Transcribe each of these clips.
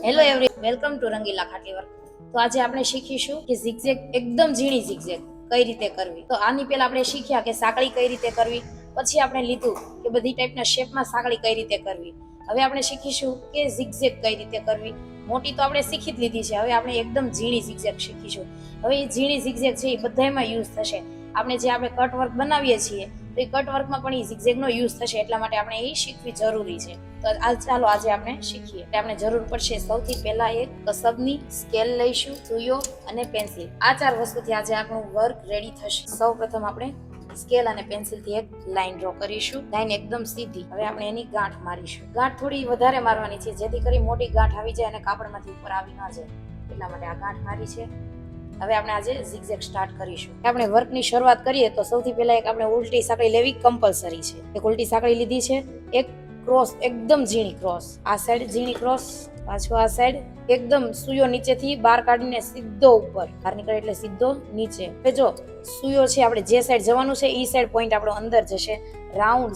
Hello every welcome to Rangila Khatli work. તો આજે આપણે શીખીશું કે ઝિગઝેગ એકદમ ઝીણી ઝિગઝેગ કઈ રીતે કરવી। તો આની પહેલા આપણે શીખ્યા કે સાંકળી કઈ રીતે કરવી, પછી આપણે લીધું કે બધી ટાઈપના શેપમાં સાંકળી કઈ રીતે કરવી। હવે આપણે શીખીશું કે ઝિગઝેગ કઈ રીતે કરવી। મોટી તો આપણે શીખી જ લીધી છે, હવે આપણે એકદમ ઝીણી ઝિગઝેગ શીખીશું। હવે એ ઝીણી ઝિગઝેગ છે એ બધામાં યુઝ થશે। આપણે કટ વર્ક બનાવીએ છીએ તો એ કટ વર્કમાં પણ એ ઝિગઝેગનો યુઝ થશે, એટલા માટે આપણે એ શીખવી જરૂરી છે। તો ચાલો આજે આપણે શીખીએ। આપણે જરૂર પડશે સૌથી પહેલા એક કસબની સ્કેલ લઈશું, સુઈઓ અને પેન્સિલ। આ 4 વસ્તુથી આજે આપણું વર્ક રેડી થશે। સૌપ્રથમ આપણે સ્કેલ અને પેન્સિલથી એક લાઈન ડ્રો કરીશું, લાઈન એકદમ સીધી। હવે આપણે એની ગાંઠ મારીશું। ગાંઠ થોડી વધારે મારવાની છે, જેથી કરી મોટી ગાંઠ આવી જાય અને કાપડમાંથી ઉપર આવી ન જાય, એટલા માટે આ ગાંઠ મારી છે। હવે આપણે આજે ઝિગઝેગ સ્ટાર્ટ કરીશું। આપણે વર્કની શરૂઆત કરીએ તો સૌથી પહેલા એક આપણે ઉલટી સાંકળી લેવી કમ્પલસરી છે। એક ઉલટી સાંકળી લીધી છે, એક ક્રોસ એકદમ ઝીણી ક્રોસ, આ સાઈડ ઝીણી ક્રોસ, પાછો આ સાઈડ એકદમ સુયો નીચેથી બહાર કાઢીને સીધો ઉપર, બહાર નીકળે એટલે સીધો નીચે। હવે જો સુયો છે આપણે જે સાઈડ જવાનું છે એ સાઈડ પોઈન્ટ આપણો અંદર જશે, રાઉન્ડ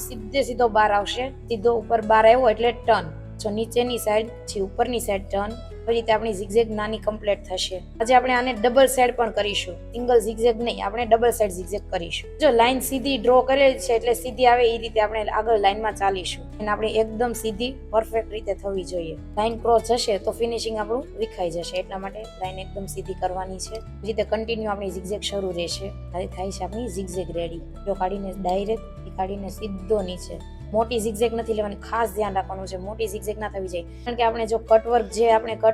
સીધો બહાર આવશે, સીધો ઉપર બહાર આવ્યો એટલે ટર્ન। જો નીચેની સાઈડ પછી ઉપરની સાઈડ ટર્ન, એ રીતે આપણી ઝિગઝેગ નાની કમ્પ્લીટ થશે। આજે આપણે આને ડબલ સાઈડ પણ કરીશું, સિંગલ ઝિગઝેગ નહીં, આપણે ડબલ સાઈડ ઝિગઝેગ કરીશું। જો લાઈન સીધી ડ્રો કરેલી છે એટલે સીધી આવે એ રીતે આપણે આગળ લાઈનમાં ચાલીશું, અને આપણે એકદમ સીધી પરફેક્ટ રીતે થવી જોઈએ। લાઈન ક્રોસ જશે તો ફિનિશિંગ આપણું વિખાઈ જશે, એટલા માટે લાઈન એકદમ સીધી કરવાની છે। એ રીતે કન્ટિન્યુ આપણી ઝિગઝેગ શરૂ રહેશે। હવે થાય છે આપણી ઝિગઝેગ રેડી। જો કાઢીને ડાયરેક્ટ કાઢીને સીધો નીચે, મોટી ઝિગઝેગ નથી લેવાની, ખાસ ધ્યાન રાખવાનું છે, મોટી ઝિગઝેગ ના થવી જોઈએ। કારણ કે આપણે જો કટ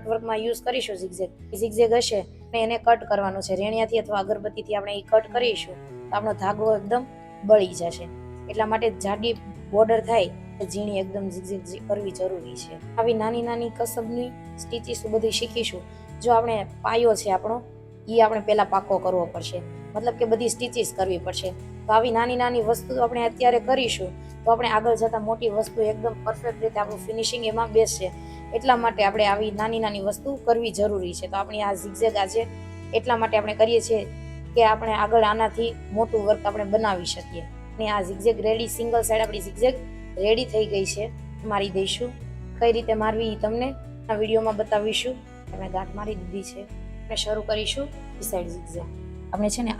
વર્કમાં યુઝ કરીશું ઝિગઝેગ હશે એને કટ કરવાનું છે, રેણિયાથી અથવા અગરબત્તીથી આપણે એ કટ કરીશું તો આપણો ધાગો એકદમ બળી જશે, એટલા માટે જાડી બોર્ડર થાય ઝીણી એકદમ ઝિગઝેગ કરવી જરૂરી છે। આવી નાની નાની કસબની સ્ટીચીસ બધું શીખીશું। જો આપણે પાયો છે આપણો એ આપણે પહેલા પાકો કરવો પડશે, મતલબ કે બધી સ્ટીચીસ કરવી પડશે। તો આવી નાની નાની વસ્તુ આપણે અત્યારે કરીશું તો આપણે આગળ જતા મોટી વસ્તુ એકદમ પરફેક્ટ રીતે આપણું ફિનિશિંગ એમાં બેસશે, એટલા માટે આપણે આવી નાની નાની વસ્તુ કરવી જરૂરી છે। તો આપણી આ ઝિગઝેગ આજે એટલા માટે આપણે કરીએ છીએ કે આપણે આગળ આનાથી મોટું વર્ક આપણે બનાવી શકીએ। અને આ ઝિગઝેગ રેડી, સિંગલ સાઈડ આપણી ઝિગઝેગ રેડી થઈ ગઈ છે। મારી દઈશું, કઈ રીતે મારવી એ તમને આ વિડીયોમાં બતાવીશું। આપણે ગાંઠ મારી દીધી છે, આપણે શરૂ કરીશું એ સાઈડ ઝિગઝેગ। આપણે છે ને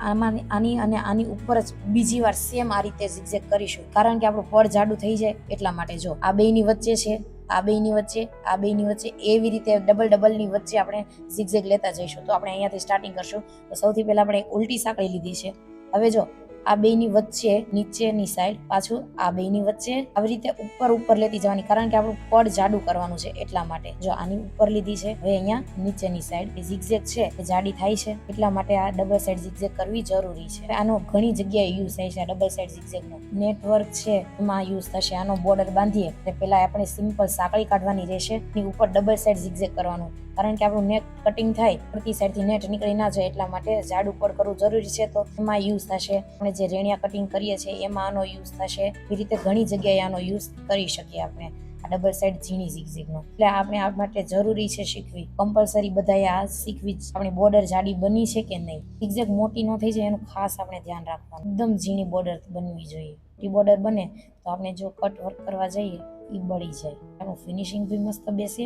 આની અને આની ઉપર જ બીજી વાર સેમ આ રીતે ઝિગઝેગ કરીશું, કારણ કે આપણું પડ જાડું થઈ જાય એટલા માટે। જો આ બેયની વચ્ચે છે, આ બેયની વચ્ચે, આ બેયની વચ્ચે, એવી રીતે ડબલની વચ્ચે આપણે ઝિગઝેગ લેતા જઈશું। તો આપણે અહીંયાથી સ્ટાર્ટિંગ કરશું। તો સૌથી પહેલા આપણે એક ઉલટી સાંકળી લીધી છે। હવે જો આ બેયની વચ્ચે નીચેની સાઈડ, પાછું આ બેયની વચ્ચે, આવી રીતે ઉપર લેતી જવાની, કારણ કે આપણું પડ જાડું કરવાનું છે એટલા માટે। જો આની ઉપર લીધી છે, હવે અહીંયા નીચેની સાઈડ ઝિગઝેગ છે એ જાડી થાય છે, એટલા માટે આ ડબલ સાઈડ ઝિગઝેગ કરવી જરૂરી છે। આનો ઘણી જગ્યાએ યુઝ થાય છે, આ ડબલ સાઈડ ઝિગઝેગનો નેટવર્ક છે એમાં યુઝ થશે। આનો બોર્ડર બાંધીએ એટલે પહેલા આપણે સિમ્પલ સાંકળી કાઢવાની રહેશે, એની ઉપર ડબલ સાઈડ ઝિગઝેગ કરવાનું, કારણ કે આપણું નેટ કટિંગ થાય, પ્રતિ સાઈડથી નેટ નીકળી ના જાય, એટલા માટે જાડું પડ કરવું જરૂરી છે। તો એમાં યુઝ થશે। આપણે જે રેણિયા કટિંગ કરીએ છીએ એમાં આનો યુઝ થશે, એ રીતે ઘણી જગ્યાએ આનો યુઝ કરી શકીએ આપણે આ ડબલ સાઈડ ઝીણી ઝિગઝેગનો। એટલે આપણે આ માટે જરૂરી છે શીખવી, કમ્પલસરી બધાએ આ શીખવી જ। આપણી બોર્ડર જાડી બની છે કે નહીં, ઝિગઝેગ મોટી ન થઈ જાય એનું ખાસ આપણે ધ્યાન રાખવાનું, એકદમ ઝીણી બોર્ડર બનવી જોઈએ। મોટી બોર્ડર બને તો આપણે જો કટ વર્ક કરવા જઈએ એ બળી જાય, એનું ફિનિશિંગ બી મસ્ત બેસે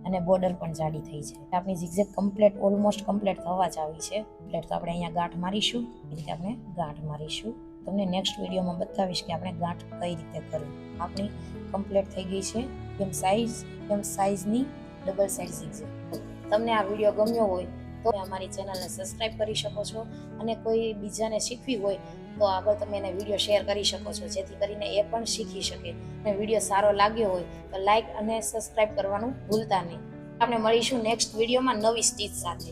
અને બોર્ડર પણ જાડી થઈ જાય। આપણી ઝિગઝેગ ઓલમોસ્ટ કમ્પ્લીટ થવા જ આવી છે। તો આપણે અહીંયા ગાંઠ મારીશું, એ રીતે આપણે ગાંઠ મારીશું। તમને નેક્સ્ટ વિડીયોમાં બતાવીશ કે આપણે ગાંઠ કઈ રીતે કરવી। આપણી કમ્પ્લીટ થઈ ગઈ છે એમ સાઈઝની ડબલ સાઈડ ઝિગઝેગ। તમને આ વિડીયો ગમ્યો હોય તો અમારી ચેનલને સબસ્ક્રાઈબ કરી શકો છો, અને કોઈ બીજાને શીખવી હોય તો આગળ તમે એને વિડીયો શેર કરી શકો છો, જેથી કરીને એ પણ શીખી શકે। અને વિડીયો સારો લાગ્યો હોય તો લાઈક અને સબસ્ક્રાઈબ કરવાનું ભૂલતા નહીં। આપણે મળીશું નેક્સ્ટ વિડીયોમાં નવી સ્ટીચ સાથે।